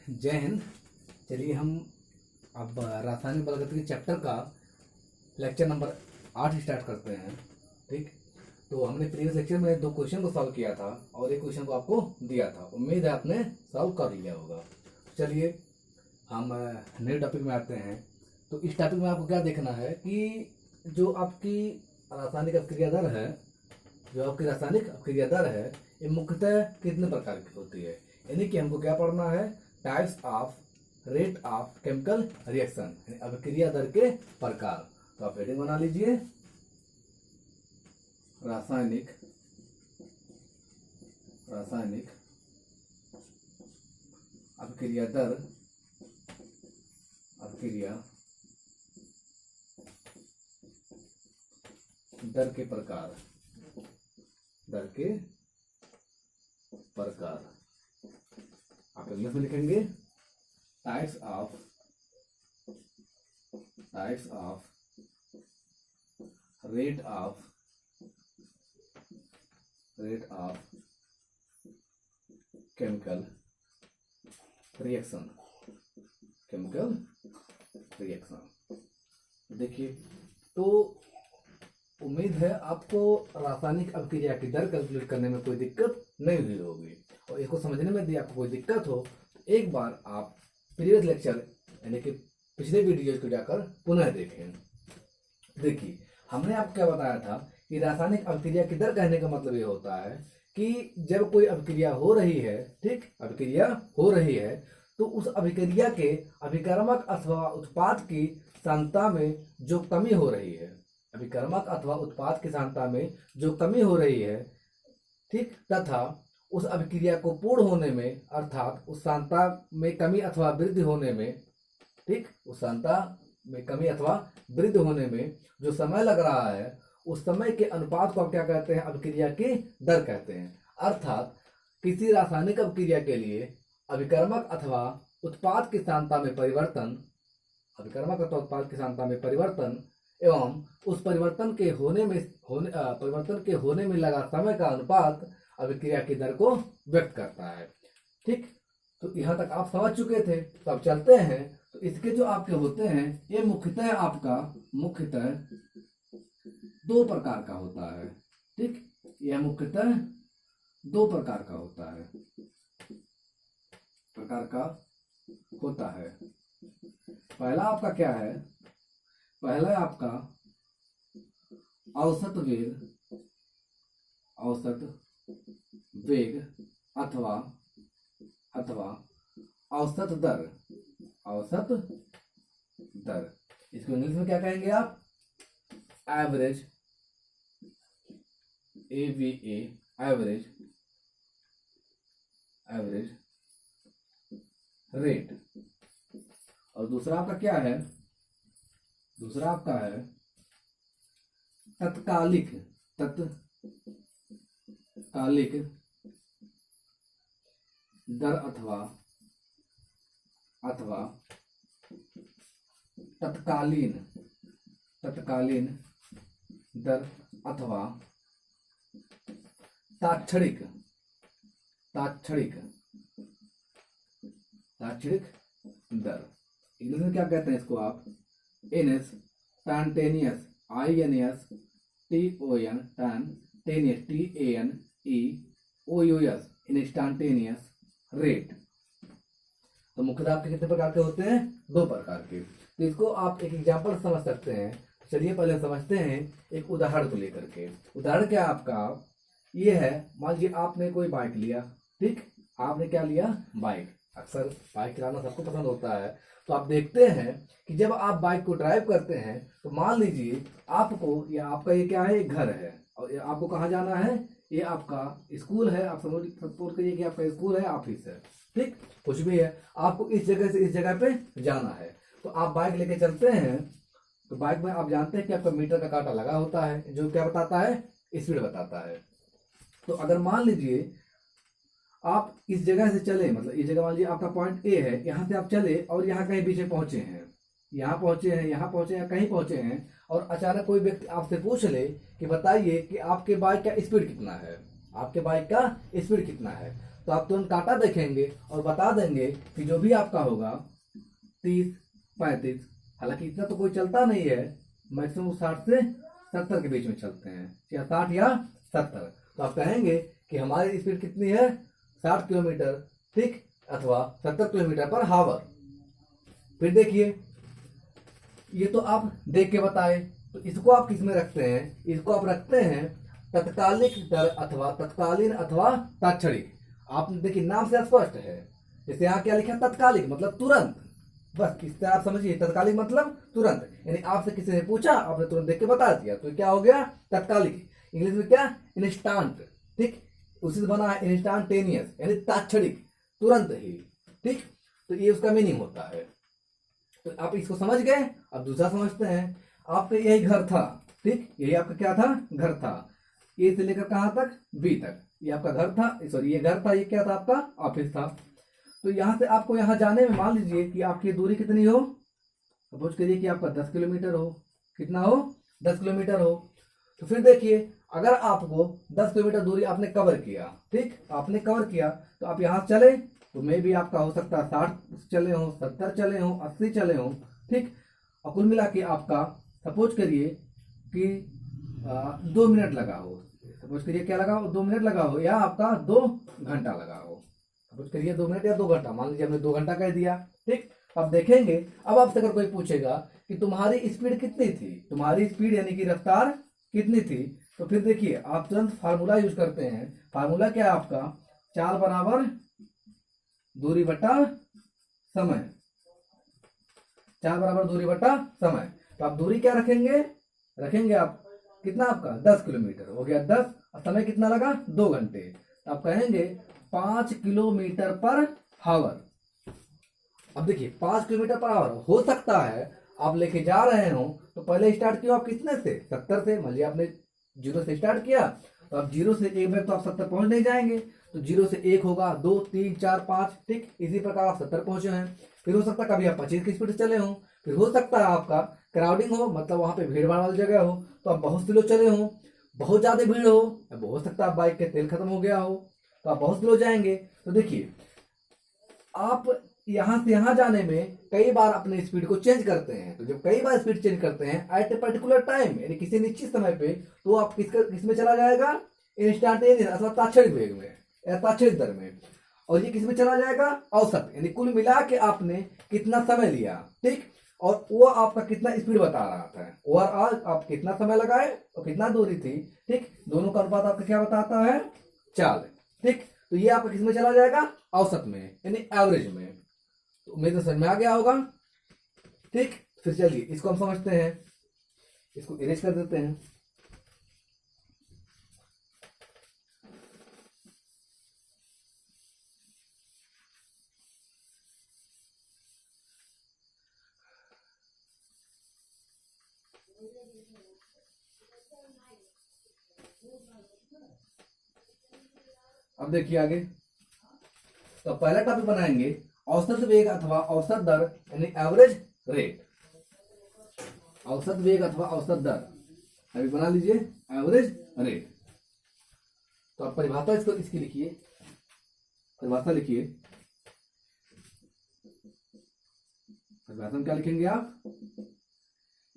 जय हिंद। चलिए हम अब रासायनिक बलगति के चैप्टर का लेक्चर नंबर 8 स्टार्ट करते हैं। ठीक, तो हमने प्रीवियस लेक्चर में 2 क्वेश्चन को सॉल्व किया था और एक क्वेश्चन को आपको दिया था। उम्मीद है आपने सॉल्व कर लिया होगा। चलिए हम नए टॉपिक में आते हैं। तो इस टॉपिक में आपको क्या देखना है कि जो आपकी रासायनिक अभिक्रिया दर है, ये मुख्यतः कितने प्रकार की होती है। यानी कि हमको क्या पढ़ना है, types of rate of chemical reaction, अभिक्रिया दर के प्रकार। तो आप हेडिंग बना लीजिए, रासायनिक अभिक्रिया दर के प्रकार। आप इंग्लिश में लिखेंगे types of rate of chemical reaction. देखिए, तो उम्मीद है आपको रासायनिक अभिक्रिया की दर कैलकुलेट करने में कोई दिक्कत नहीं हुई होगी, और इसको समझने में यदि आपको कोई दिक्कत हो तो एक बार आप प्रीवियस लेक्चर यानी कि पिछले वीडियो को जाकर पुनः देखें। देखिए, हमने आपको क्या बताया था कि रासायनिक अभिक्रिया की दर कहने का मतलब ये होता है कि जब कोई अभिक्रिया हो रही है, ठीक, अभिक्रिया हो रही है, तो उस अभिक्रिया के अभिकर्मक अथवा उत्पाद की सांद्रता में जो कमी हो रही है, अभिकर्मक अथवा उत्पाद की सांद्रता में जो कमी हो रही है, ठीक, तथा उस अभिक्रिया को पूर्ण होने में, अर्थात उस सांद्रता में कमी अथवा वृद्धि होने में, ठीक, उस सांद्रता में कमी अथवा वृद्धि होने में जो समय लग रहा है, उस समय के अनुपात को आप क्या कहते हैं, अभिक्रिया की दर कहते हैं। अर्थात किसी रासायनिक अभिक्रिया के लिए अभिकर्मक अथवा उत्पाद की सांद्रता में परिवर्तन, एवं उस परिवर्तन के होने में लगा समय का अनुपात अभिक्रिया की दर को व्यक्त करता है। ठीक, तो यहाँ तक आप समझ चुके थे। तो अब चलते हैं। तो इसके जो आपके होते हैं, ये मुख्यतः 2 प्रकार का होता है। ठीक, यह मुख्यतः 2 प्रकार का होता है। पहला आपका क्या है, पहला आपका औसत वेग अथवा औसत दर। इसको इंग्लिश में क्या कहेंगे आप, एवरेज, AVA, एवरेज रेट। और दूसरा आपका क्या है, दूसरा आपका है तत्कालिक दर अथवा तत्कालीन दर अथवा तात्क्षणिक दर। इंग्लिश में क्या कहते हैं इसको आप, इंस्टैंटेनियस, TANEOUS, इंस्टैंटेनियस रेट। तो मुख्यतः आपके कितने प्रकार के होते हैं, 2 प्रकार के। तो इसको आप एक एग्जांपल समझ सकते हैं। चलिए पहले समझते हैं एक उदाहरण को लेकर के। उदाहरण क्या आपका ये है, मान लीजिए आपने कोई बाइक लिया। ठीक, आपने क्या लिया, बाइक। अक्सर बाइक चलाना सबको पसंद होता है। तो आप देखते हैं कि जब आप बाइक को ड्राइव करते हैं, तो मान लीजिए आपको, या आपका ये क्या है, घर है, और आपको कहाँ जाना है, ये आपका स्कूल है। आप सपोज करिए कि आपका स्कूल है, ऑफिस है, ठीक, कुछ भी है, आपको इस जगह से इस जगह पे जाना है। तो आप बाइक लेके चलते हैं। तो बाइक में आप जानते हैं कि आपका मीटर का कांटा लगा होता है, जो क्या बताता है, स्पीड बताता है। तो अगर मान लीजिए आप इस जगह से चले, मतलब इस जगह मान लीजिए आपका पॉइंट ए है, यहाँ से आप चले और यहाँ कहीं पीछे पहुंचे हैं, यहाँ पहुंचे हैं, कहीं पहुंचे हैं, और अचानक कोई व्यक्ति आपसे पूछ ले कि बताइए कि आपके बाइक का स्पीड कितना है, आपके बाइक का स्पीड कितना है। तो आप तुरंत काटा देखेंगे और बता देंगे कि जो भी आपका होगा 30-35, हालांकि इतना तो कोई चलता नहीं है, मैक्सिमम 60 से 70 के बीच में चलते हैं, या 60 या 70। तो आप कहेंगे कि हमारी स्पीड कितनी है, 60 किलोमीटर, ठीक, अथवा 70 किलोमीटर पर हावर। फिर देखिए, ये तो आप देख के बताए, तो इसको आप किस में रखते हैं, इसको आप रखते हैं तत्कालिक दर अथवा तत्कालीन अथवा तात्क्षणिक। आप देखिए नाम से स्पष्ट है, जैसे यहाँ क्या लिखा है, तत्कालिक मतलब तुरंत, बस इससे आप समझिए, तत्कालिक मतलब तुरंत, यानी आपसे किसी ने पूछा, आपने तुरंत देख के बता दिया, तो क्या हो गया, तत्कालिक। इंग्लिश में क्या, इंस्टांट, ठीक, उसी से बना है इंस्टांटेनियस, यानी तात्क्षणिक, तुरंत ही, ठीक। तो ये उसका मीनिंग होता है। तो आप इसको समझ गए। अब दूसरा समझते हैं। आपका यही घर था, ठीक, यही आपका क्या था, घर था, ए से लेकर कहां तक, बी तक, ये आपका घर था, सॉरी ये घर था, ये क्या था, आपका ऑफिस था। तो यहां से आपको यहां जाने में मान लीजिए कि आपकी दूरी कितनी हो, सपोज करिए कि आपका 10 किलोमीटर हो, कितना हो, 10 किलोमीटर हो। तो फिर देखिए, अगर आपको 10 किलोमीटर दूरी आपने कवर किया, ठीक, आपने कवर किया, तो आप यहाँ चले, तो मे भी आपका हो सकता है 60 चले हो, 70 चले हो, 80 चले हो, ठीक। और कुल मिला के आपका सपोज करिए कि 2 मिनट लगा हो, सपोज करिए क्या लगा हो, 2 मिनट लगा हो, या आपका 2 घंटा लगा हो, सपोज करिए 2 मिनट या 2 घंटा, मान लीजिए हमने 2 घंटा कह दिया, ठीक। अब देखेंगे, अब आपसे अगर कोई पूछेगा कि तुम्हारी स्पीड कितनी थी, तुम्हारी स्पीड यानी कि रफ्तार कितनी थी, तो फिर देखिए आप तुरंत फार्मूला यूज करते हैं। फार्मूला क्या है आपका, चाल बराबर दूरी बटा समय, चाल बराबर दूरी बटा समय। तो आप दूरी क्या रखेंगे, रखेंगे आप कितना, आपका 10 किलोमीटर हो गया, 10, और समय कितना लगा, 2 घंटे। तो आप कहेंगे 5 किलोमीटर पर हावर। अब देखिए 5 किलोमीटर पर आवर, हो सकता है आप लेके जा रहे हो, तो पहले स्टार्ट किया आप कितने से, 70 से, मान लिया आपने 0 से स्टार्ट किया, तो आप 0 से 1 में तो आप 70 पहुंच नहीं जाएंगे, तो 0 से 1 होगा, 2, 3, 4, 5, ठीक, इसी प्रकार आप 70 पहुंचे हैं। फिर हो सकता है कभी आप 25 की स्पीड से चले हो, फिर हो सकता है आपका क्राउडिंग हो, मतलब वहां पे भीड़ भाड़ वाली जगह हो, तो आप बहुत स्लो चले हो, बहुत ज्यादा भीड़ हो, अब हो सकता है बाइक के तेल खत्म हो गया हो, तो आप बहुत स्लो जाएंगे। तो देखिए आप यहां से यहां जाने में कई बार अपने स्पीड को चेंज करते हैं, तो जब कई बार स्पीड चेंज करते हैं एट ए पर्टिकुलर टाइम, यानी किसी निश्चित समय पे, तो आप किसमें चला जाएगा, इंस्टेंटेनियस अथवा तात्क्षणिक वेग में या तात्क्षणिक दर में, और ये किसमें चला जाएगा, औसत, यानी कुल मिला के आपने कितना समय लिया, ठीक, और वो आपका कितना स्पीड बता रहा था, ओवरऑल आप कितना समय लगाए और कितना दूरी थी, ठीक, दोनों का अनुपात आपका क्या बताता है, चाल, ठीक। तो ये आपका किसमें चला जाएगा, औसत में, यानी एवरेज में। तो उम्मीद है समझ में आ गया होगा, ठीक। फिर चलिए इसको हम समझते हैं, इसको इरेज कर देते हैं। अब देखिए आगे, तो पहला टॉपिक बनाएंगे औसत वेग अथवा औसत दर, यानी एवरेज रेट, औसत वेग अथवा औसत दर, अभी बना लीजिए एवरेज रेट। तो आप परिभाषा इसको इसकी लिखिए, परिभाषा लिखिए, परिभाषा में क्या लिखेंगे आप,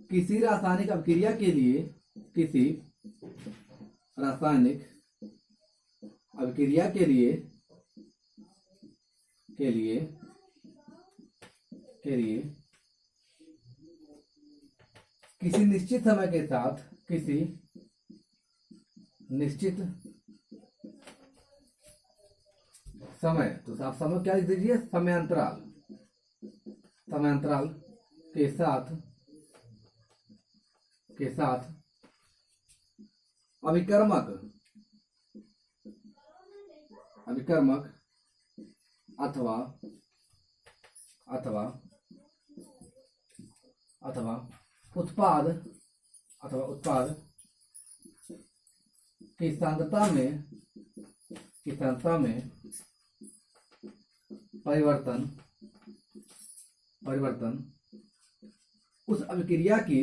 किसी रासायनिक अभिक्रिया के लिए, किसी रासायनिक अभिक्रिया के लिए के लिए के लिए किसी निश्चित समय के साथ, किसी निश्चित समय, तो आप समय क्या लिख दीजिए, समयांतराल, समयांतराल के साथ अभिकर्मक अभिकर्मक अथवा अथवा अथवा उत्पाद की सांद्रता में परिवर्तन उस अभिक्रिया की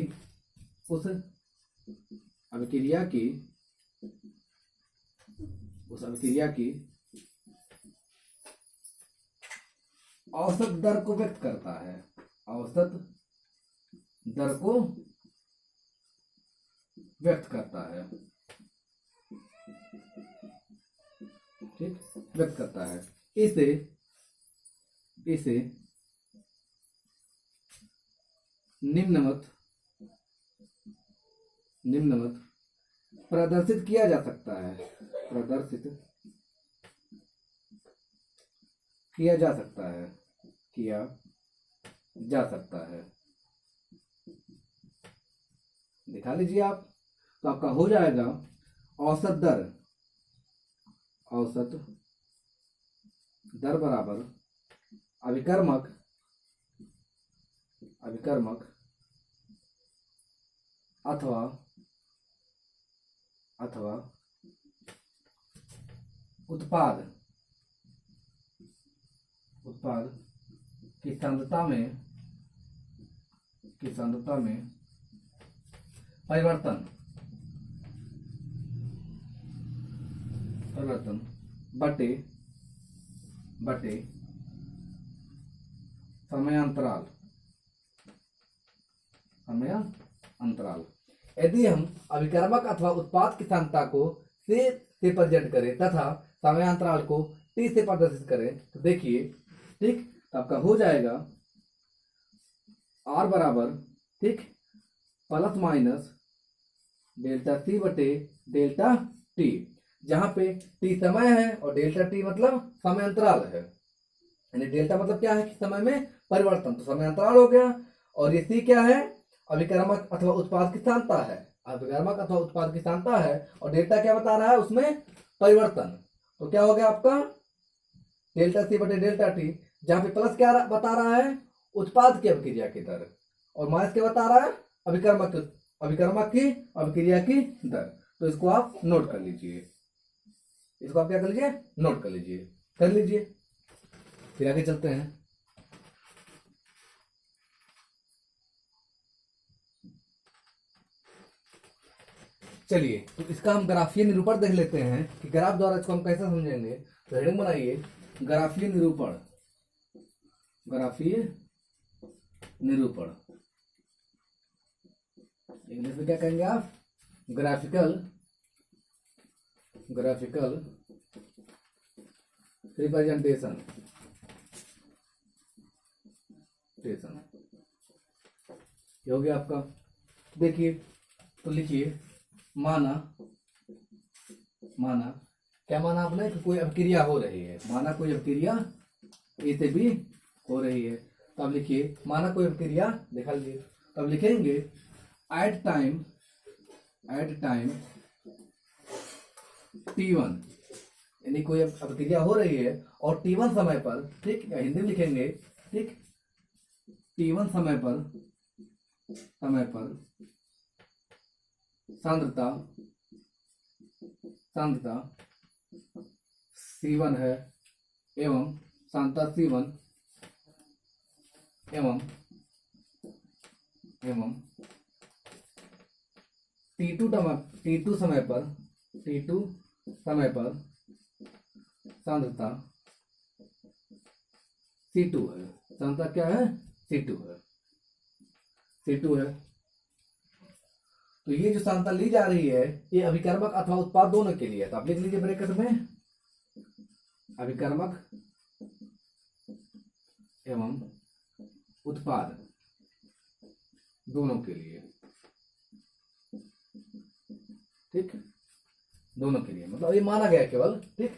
औसत दर को व्यक्त करता है, औसत दर को व्यक्त करता है, ठीक, व्यक्त करता है। इसे इसे निम्नवत प्रदर्शित किया जा सकता है, प्रदर्शित किया जा सकता है, किया जा सकता है। दिखा लीजिए आप। तो आपका हो जाएगा औसत दर बराबर अभिकर्मक अथवा उत्पाद की सांद्रता में परिवर्तन बटे समयांतराल। यदि हम अभिकर्मक अथवा उत्पाद की सांद्रता को से प्रेजेंट करें तथा समयांतराल को टी से प्रदर्शित करें तो देखिए, ठीक, तो आपका हो जाएगा आर बराबर, ठीक, प्लस माइनस डेल्टा सी बटे डेल्टा टी, जहां पे टी समय है और डेल्टा टी मतलब समय अंतराल है। यानी डेल्टा मतलब क्या है कि समय में परिवर्तन, तो समय अंतराल हो गया। और ये सी क्या है, अभिकर्मक अथवा उत्पाद की सांद्रता है, अभिकर्मक अथवा उत्पाद की सांद्रता है। और डेल्टा क्या बता रहा है, उसमें परिवर्तन। तो क्या हो गया आपका डेल्टा सी बटे डेल्टा टी, जहां पे प्लस क्या बता रहा है, उत्पाद की अभिक्रिया की दर, और माइनस क्या बता रहा है, अभिकर्मक की अभिक्रिया की दर। तो इसको आप नोट कर लीजिए, इसको आप क्या कर लीजिए, नोट कर लीजिए, कर लीजिए। फिर आगे चलते हैं। चलिए, तो इसका हम ग्राफीय निरूपण देख लेते हैं कि ग्राफ द्वारा इसको हम कैसे समझेंगे। तो हेडिंग बनाइए, ग्राफीय निरूपण। इंग्लिश में क्या कहेंगे आप, ग्राफिकल रिप्रेजेंटेशन। ये हो गया आपका। देखिए, तो लिखिए, माना क्या माना आपने कि कोई अभिक्रिया हो रही है, माना कोई अभिक्रिया ए से बी हो रही है। तब लिखिए, माना कोई अभिक्रिया, देखा लीजिए, तब लिखेंगे एट टाइम t1, यानी कोई अभिक्रिया हो रही है और t1 समय पर, ठीक, या हिंदी में लिखेंगे, ठीक, t1 समय पर सांद्रता C1 है एवं सांद्रता C1 एवं T2 समय पर सांद्रता C2 है। सांद्रता क्या है, C2 है। तो ये जो सांद्रता ली जा रही है, ये अभिकर्मक अथवा उत्पाद दोनों के लिए है। तो आप लिख लीजिए ब्रैकेट में, अभिकर्मक एवं उत्पाद दोनों के लिए, ठीक, दोनों के लिए, मतलब ये माना गया केवल, ठीक।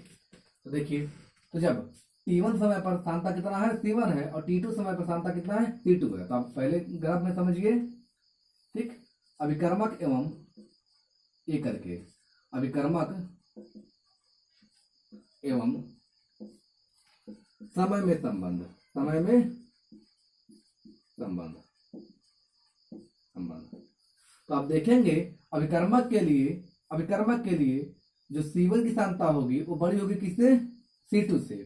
तो देखिए, तो जब T1 समय पर सांद्रता कितना है, C1 है, और T2 समय पर सांद्रता कितना है, C2 है। तो आप पहले ग्राफ में समझिए, ठीक, अभिकर्मक एवं ये करके अभिकर्मक एवं समय में संबंध, तो आप देखेंगे अभिकर्मक के लिए जो C1 की सांद्रता होगी वो बड़ी होगी किससे, C2 से।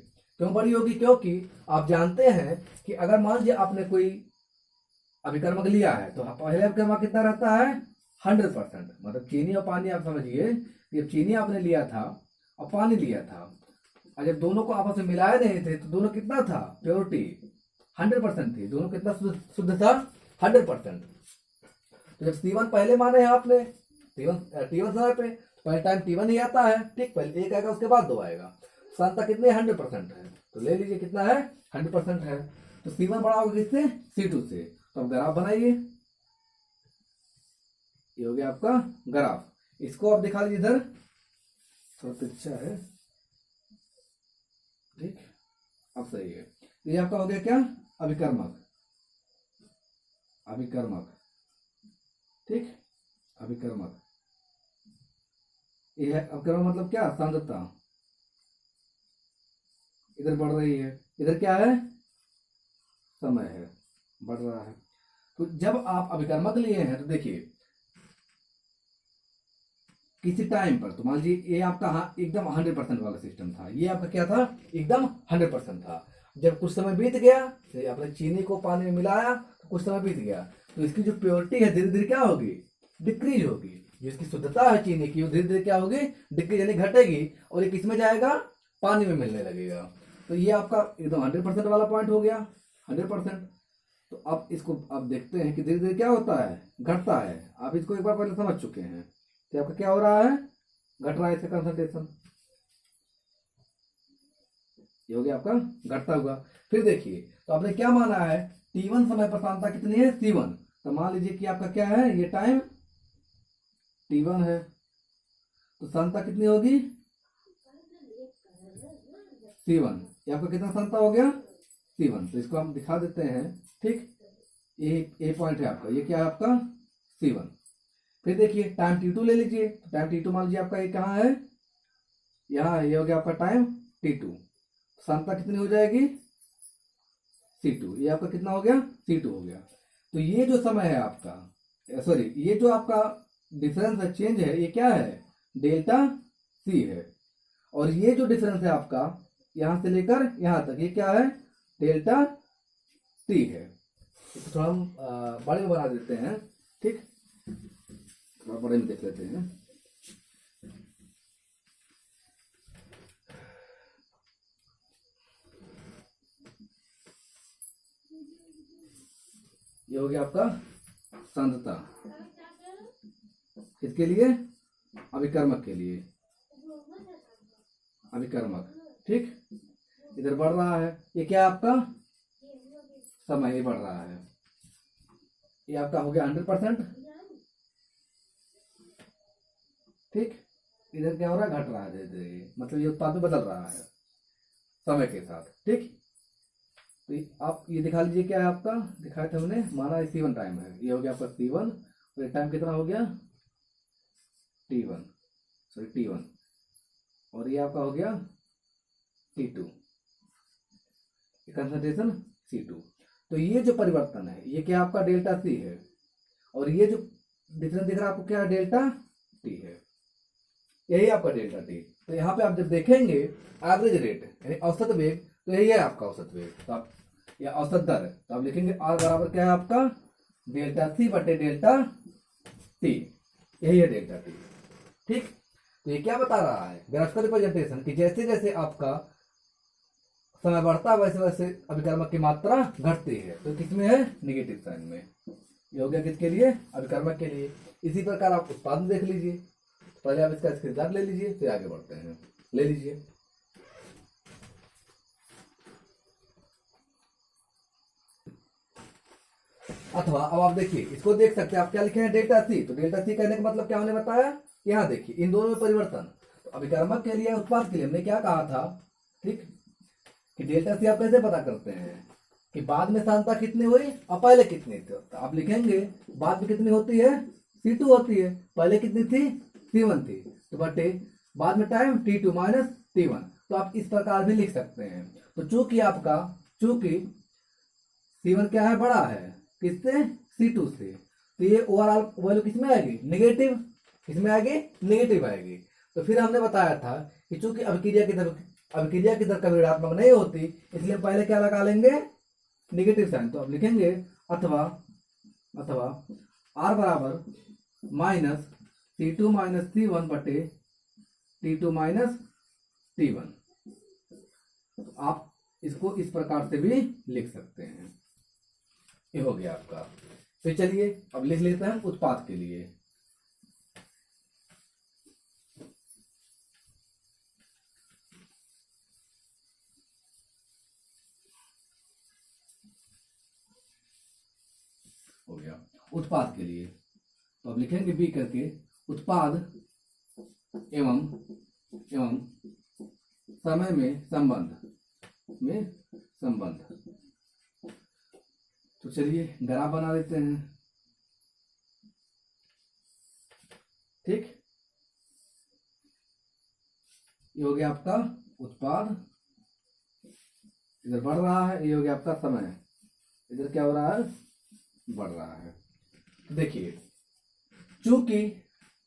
क्यों बड़ी होगी, क्योंकि आप जानते हैं कि अगर मान लीजिए आपने कोई अभिकर्मक लिया है तो पहले अभिकर्मक कितना रहता है, 100%, मतलब चीनी और पानी। आप समझिए, जब चीनी आपने लिया था और पानी लिया था, और जब दोनों को आपस में मिलाए नहीं थे तो दोनों कितना था, प्योरिटी 100% थी, दोनों कितना शुद्ध था, 100%। तो जब T1 पहले माने हैं आपने, T1 समय पे, पहले टाइम T1 ही आता है, ठीक, पहले 1 आएगा उसके बाद 2 आएगा, सांता कितने 100% है, तो ले लीजिए कितना है, 100% है। तो C1 बड़ा होगा किससे, C2 से। तो अब ग्राफ बनाइए, ये हो गया आपका ग्राफ, इसको आप दिखा लीजिए इधर, थोड़ा तिरछा है, ठीक, अब सही है। ये आपका हो गया क्या, अभिकर्मक, अभिकर्मक, ठीक, अभिकर्मक, ये है अभिकर्मक, मतलब क्या, सांद्रता इधर बढ़ रही है, इधर क्या है, समय है, बढ़ रहा है। तो जब आप अभिकर्मक लिए हैं तो देखिए किसी टाइम पर, तो मान लीजिए ये आपका एकदम 100% वाला सिस्टम था, ये आपका क्या था, एकदम 100% था। जब कुछ समय बीत गया, आपने चीनी को पानी में मिलाया तो कुछ समय बीत गया, तो इसकी जो प्योरिटी है धीरे धीरे क्या होगी, डिक्रीज होगी, जिसकी शुद्धता है चीनी की वो धीरे धीरे क्या होगी, डिक्रीज यानी घटेगी, और ये किसमें जाएगा, पानी में मिलने लगेगा। तो ये आपका एकदम 100% वाला पॉइंट हो गया, 100%। तो अब इसको आप देखते हैं कि धीरे धीरे क्या होता है, घटता है। आप इसको एक बार पहले समझ चुके हैं, तो आपका क्या हो रहा है, घट रहा है इसका कंसंट्रेशन, ये हो गया आपका घटता हुआ। फिर देखिए, तो आपने क्या माना है, T1 समय पर सांद्रता कितनी है, C1, तो मान लीजिए कि आपका क्या है, ये टाइम T1 है, तो सांद्रता कितनी होगी, C1, ये आपका कितना सांद्रता हो गया, C1। तो इसको हम दिखा देते हैं, ठीक, ये पॉइंट है आपका, ये क्या है आपका C1। फिर देखिए टाइम T2 ले लीजिए, टाइम T2 मान लीजिए आपका ये कहाँ है, यहाँ है, ये हो गया आपका टाइम T2, सांद्रता कितनी हो जाएगी, C2, ये आपका कितना हो गया, C2 हो गया। तो ये जो समय है आपका, सॉरी, ये जो आपका डिफरेंस है, चेंज है, ये क्या है, डेल्टा C है, और ये जो डिफरेंस है आपका यहां से लेकर यहां तक, ये क्या है, डेल्टा T है। इसको थोड़ा हम बड़े में बना देते हैं, ठीक, थोड़ा बड़े में देख लेते हैं। ये हो गया आपका सांद्रता, किसके लिए, अभिकर्मक के लिए, अभिकर्मक, ठीक, इधर बढ़ रहा है, ये क्या आपका समय, ये बढ़ रहा है, ये आपका हो गया 100%, ठीक, इधर क्या हो रहा है, घट रहा है धीरे धीरे, मतलब ये उत्पाद में बदल रहा है समय के साथ, ठीक। तो आप ये दिखा लीजिए, क्या है आपका, दिखाया था हमने, माना C1 टाइम है, ये हो गया आपका C1, और ये टाइम कितना हो गया, T1, सॉरी T1, और ये आपका हो गया T2, कंसंट्रेशन C2। तो ये जो परिवर्तन है, ये क्या आपका डेल्टा C है, और ये जो डिफरेंस दिख रहा है आपको क्या है, डेल्टा T है, यही आपका डेल्टा T। तो यहाँ पे आप जब देखेंगे एवरेज रेट यानी औसत वेग, तो यही है आपका औसत वेग, तो आप या औसत दर, तो आप लिखेंगे R बराबर क्या है आपका, डेल्टा C बटे डेल्टा T, यही है डेल्टा T, ठीक। तो ये क्या बता रहा है, ग्राफिकल रिप्रेजेंटेशन, कि जैसे जैसे आपका समय बढ़ता है वैसे वैसे अभिकर्मक की मात्रा घटती है, तो किसमें है, निगेटिव साइन में। ये हो गया किसके लिए, अभिकर्मक के लिए। इसी प्रकार आप उत्पादन देख लीजिए, पहले आप इसका स्क्रीनशॉट ले लीजिए, फिर आगे बढ़ते हैं, ले लीजिए। अथवा अब आप देखिए, इसको देख सकते हैं आप, क्या लिखे हैं, डेल्टा C, तो डेल्टा C कहने का मतलब क्या हमने बताया, यहाँ देखिए इन दोनों में परिवर्तन। तो अभिकर्मक के लिए, उत्पाद के लिए हमने क्या कहा था, ठीक, कि डेल्टा C आप कैसे पता करते हैं, कि बाद में सांद्रता कितनी हुई और पहले कितनी थी। तो आप लिखेंगे बाद में कितनी होती है, C2 होती है, पहले कितनी थी, C1 थी, तो बटे बाद में टाइम T2 माइनस T1। तो आप इस प्रकार भी लिख सकते हैं। तो चूंकि C1 क्या है, बड़ा है किससे, C2 से, तो ये ओवरऑल वैल्यू किसमें आएगी, निगेटिव, किसमें आएगी, निगेटिव आएगी। तो फिर हमने बताया था कि चूंकि अभिक्रिया की दर कभी ऋणात्मक नहीं होती, इसलिए पहले क्या लगा लेंगे, निगेटिव साइन। तो अब लिखेंगे अथवा R बराबर माइनस C2 माइनस C1 बटे T2 माइनस T1, आप इसको इस प्रकार से भी लिख सकते हैं। ये हो गया आपका। फिर चलिए अब लिख लेते हैं उत्पाद के लिए। हो गया उत्पाद के लिए, तो अब लिखेंगे बी करके उत्पाद एवं समय में संबंध। तो चलिए ग्राफ बना लेते हैं। ठीक, ये हो गया आपका उत्पाद, इधर बढ़ रहा है, ये हो गया आपका समय, इधर क्या हो रहा है, बढ़ रहा है। देखिए चूंकि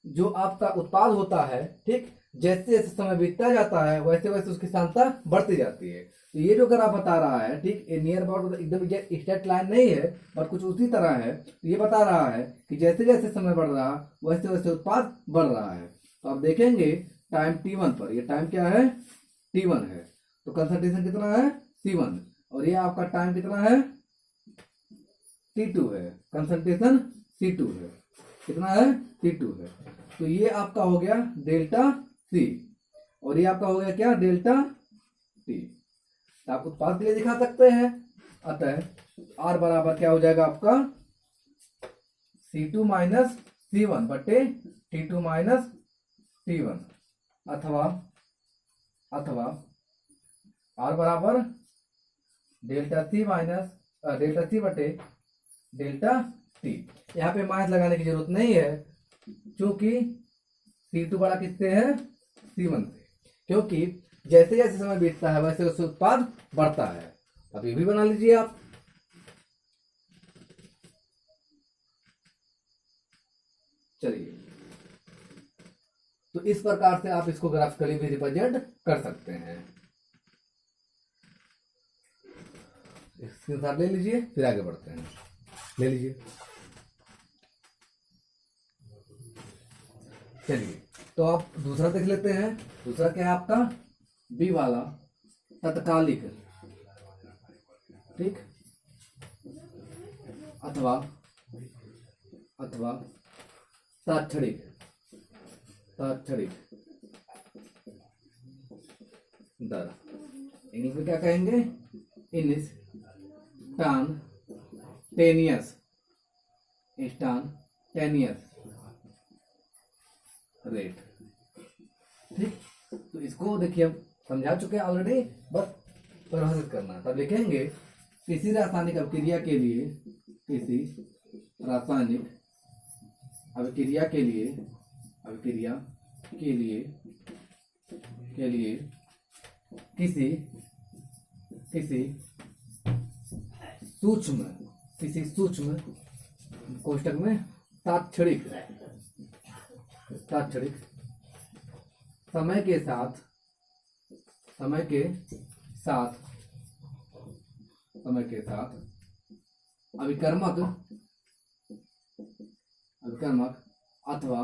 जो आपका उत्पाद होता है, ठीक, जैसे जैसे समय बीतता जाता है वैसे वैसे उसकी सांद्रता बढ़ती जाती है। तो ये जो ग्राफ बता रहा है, ठीक, ये नियर अबाउट एकदम स्ट्रेट लाइन नहीं है पर कुछ उसी तरह है। तो ये बता रहा है कि जैसे जैसे समय बढ़ रहा वैसे वैसे उत्पाद बढ़ रहा है। तो आप देखेंगे टाइम t1 पर, ये टाइम क्या है, t1 है, तो कंसंट्रेशन कितना है, c1, और ये आपका टाइम कितना है, t2 है, कंसंट्रेशन c2 है, कितना है, t2 है। तो ये आपका हो गया डेल्टा c, और ये आपका हो गया क्या, डेल्टा t। तो आप उत्पाद के लिए दिखा सकते हैं। अतः R बराबर क्या हो जाएगा आपका, c2 माइनस c1 बटे t2 माइनस t1, अथवा R बराबर delta c minus delta c बटे डेल्टा t। यहाँ पे माइनस लगाने की जरूरत नहीं है क्योंकि c2 बड़ा किससे है, c1 से, क्योंकि जैसे जैसे समय बीतता है वैसे वैसे उत्पाद बढ़ता है। अब ये भी बना लीजिए आप। चलिए, तो इस प्रकार से आप इसको ग्राफिकली भी रिप्रेजेंट कर सकते हैं। स्क्रीनशॉट ले लीजिए, फिर आगे बढ़ते हैं। ले लीजिए। चलिए, तो आप दूसरा देख लेते हैं। दूसरा क्या है आपका, बी वाला तत्कालिक, ठीक, अथवा तात्क्षणिक दर, इंग्लिश में क्या कहेंगे, इंस्टांटेनियस रेट। ठीक, तो इसको देखिए हम समझा चुके हैं ऑलरेडी, बस परिभाषित करना है। तब लिखेंगे किसी रासायनिक अभिक्रिया के लिए, किसी रासायनिक अभिक्रिया के लिए किसी सूक्ष्म कोष्ठक में तात्क्षणिक समय के साथ अभिकर्मक अथवा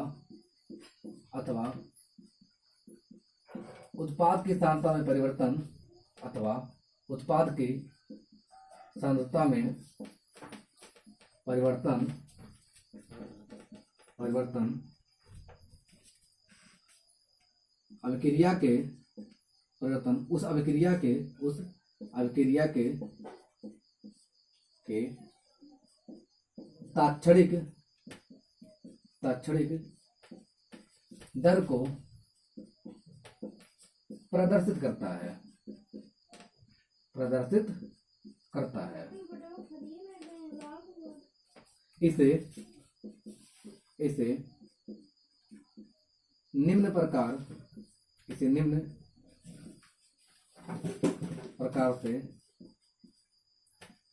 उत्पाद की सांद्रता में परिवर्तन, अथवा उत्पाद की सांद्रता में परिवर्तन अभिक्रिया के परिवर्तन उस अभिक्रिया के तात्क्षणिक दर को प्रदर्शित करता है। इसे निम्न प्रकार से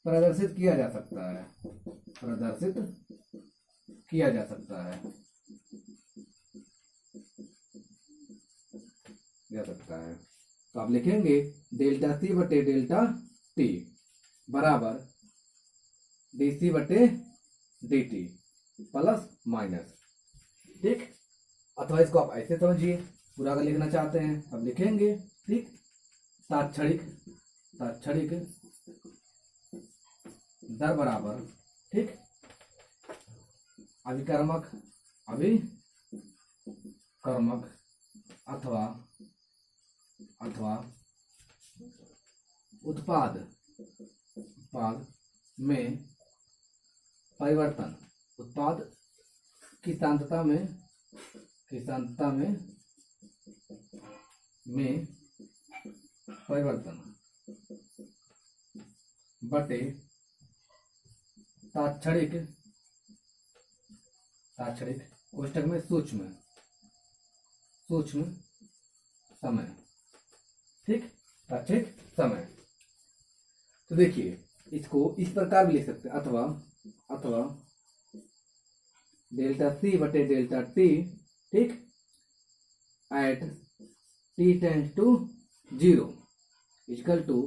प्रदर्शित किया जा सकता है। तो आप लिखेंगे डेल्टा सी बटे डेल्टा टी बराबर डी सी बटे डी टी प्लस माइनस। ठीक, अथवा इसको आप ऐसे समझिए, पूरा अगर लिखना चाहते हैं अब लिखेंगे। ठीक, तात्क्षणिक तात्क्षणिक दर बराबर, ठीक, अभिकर्मक अथवा उत्पाद में परिवर्तन, उत्पाद की सांद्रता में परिवर्तन बटे तात्क्षणिक कोष्ठक में सूक्ष्म समय, ठीक, तात्क्षणिक समय। तो देखिए इसको इस प्रकार भी लिख सकते हैं, अथवा डेल्टा सी बटे डेल्टा टी, ठीक, at T tends to 0 equal to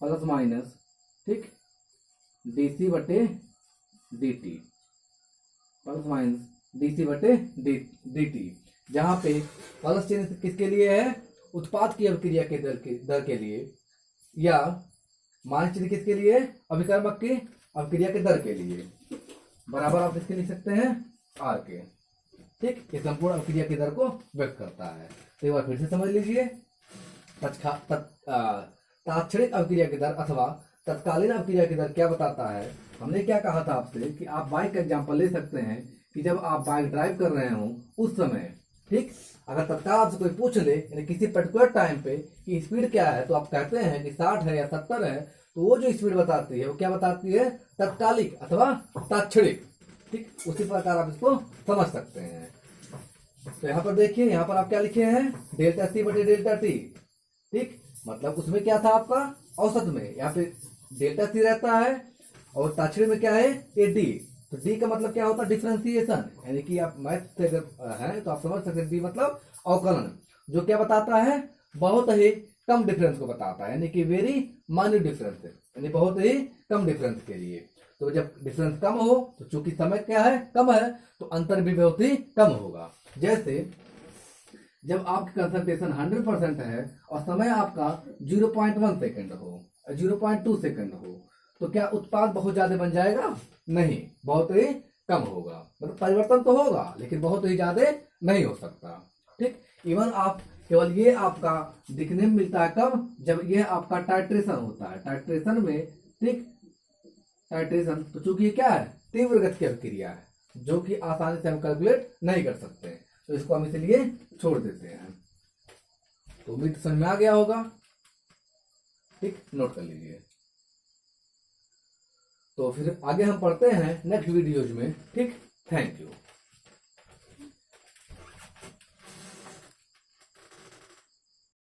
plus minus, ठीक, डीसी बटे dt, प्लस माइनस डीसी बटे dt, जहां पे प्लस चिन्ह किसके लिए है, उत्पाद की अभिक्रिया के दर के लिए, या माइनस चिन्ह किसके लिए, अभिकर्मक की अभिक्रिया के दर के लिए, बराबर आप इसके लिख सकते हैं r के, ठीक, ये संपूर्ण अभिक्रिया की दर को व्यक्त करता है। तो एक बार फिर से समझ लीजिए, तात्क्षणिक अभिक्रिया की दर अथवा तत्कालीन अभिक्रिया की दर क्या बताता है। हमने क्या कहा था आपसे कि आप बाइक का एग्जांपल ले सकते हैं कि जब आप बाइक ड्राइव कर रहे हो उस समय, ठीक, अगर तत्काल आपसे कोई पूछ ले यानी किसी पर्टिकुलर टाइम पे कि स्पीड क्या है, तो आप कहते हैं कि 60 है या 70 है, तो वो जो स्पीड बताती है वो क्या बताती है, तत्कालिक अथवा तात्क्षणिक, ठीक, उसी प्रकार आप इसको समझ सकते हैं। तो यहाँ पर देखिए, यहाँ पर आप क्या लिखे हैं, डेल्टा सी बटे डेल्टा टी, ठीक, मतलब उसमें क्या था आपका औसत में, यहाँ पे डेल्टा सी रहता है और तात्क्षणिक में क्या है, ये डी। तो डी का मतलब क्या होता है, डिफरेंशिएशन, यानी कि आप मैथ से अगर हैं तो आप समझ सकते हैं, डी मतलब अवकलन, जो क्या बताता है, बहुत ही कम डिफरेंस को बताता है, यानी कि वेरी माइन्यूट डिफरेंस, यानी बहुत ही कम डिफरेंस के लिए। तो जब डिफरेंस कम हो तो चूंकि समय क्या है, कम है, तो अंतर भी बहुत ही कम होगा। जैसे जब आपकी कंसंट्रेशन 100% है और समय आपका 0.1 सेकेंड हो, 0.2 सेकेंड हो, तो क्या उत्पाद बहुत ज्यादा बन जाएगा, नहीं, बहुत ही कम होगा, मतलब परिवर्तन तो होगा लेकिन बहुत ही ज्यादा नहीं हो सकता, ठीक। इवन आप केवल ये आपका दिखने में मिलता है कब, जब ये आपका टाइट्रेशन होता है, टाइट्रेशन में, ठीक, टाइट्रेशन, तो चूंकि ये क्या है, तीव्र गति की अभिक्रिया है, जो कि आसानी से हम कैलकुलेट नहीं कर सकते, तो इसको हम इसलिए छोड़ देते हैं। तो उम्मीद समझ में आ गया होगा, ठीक, नोट कर लीजिए। तो फिर आगे हम पढ़ते हैं नेक्स्ट वीडियोज में, ठीक, थैंक यू।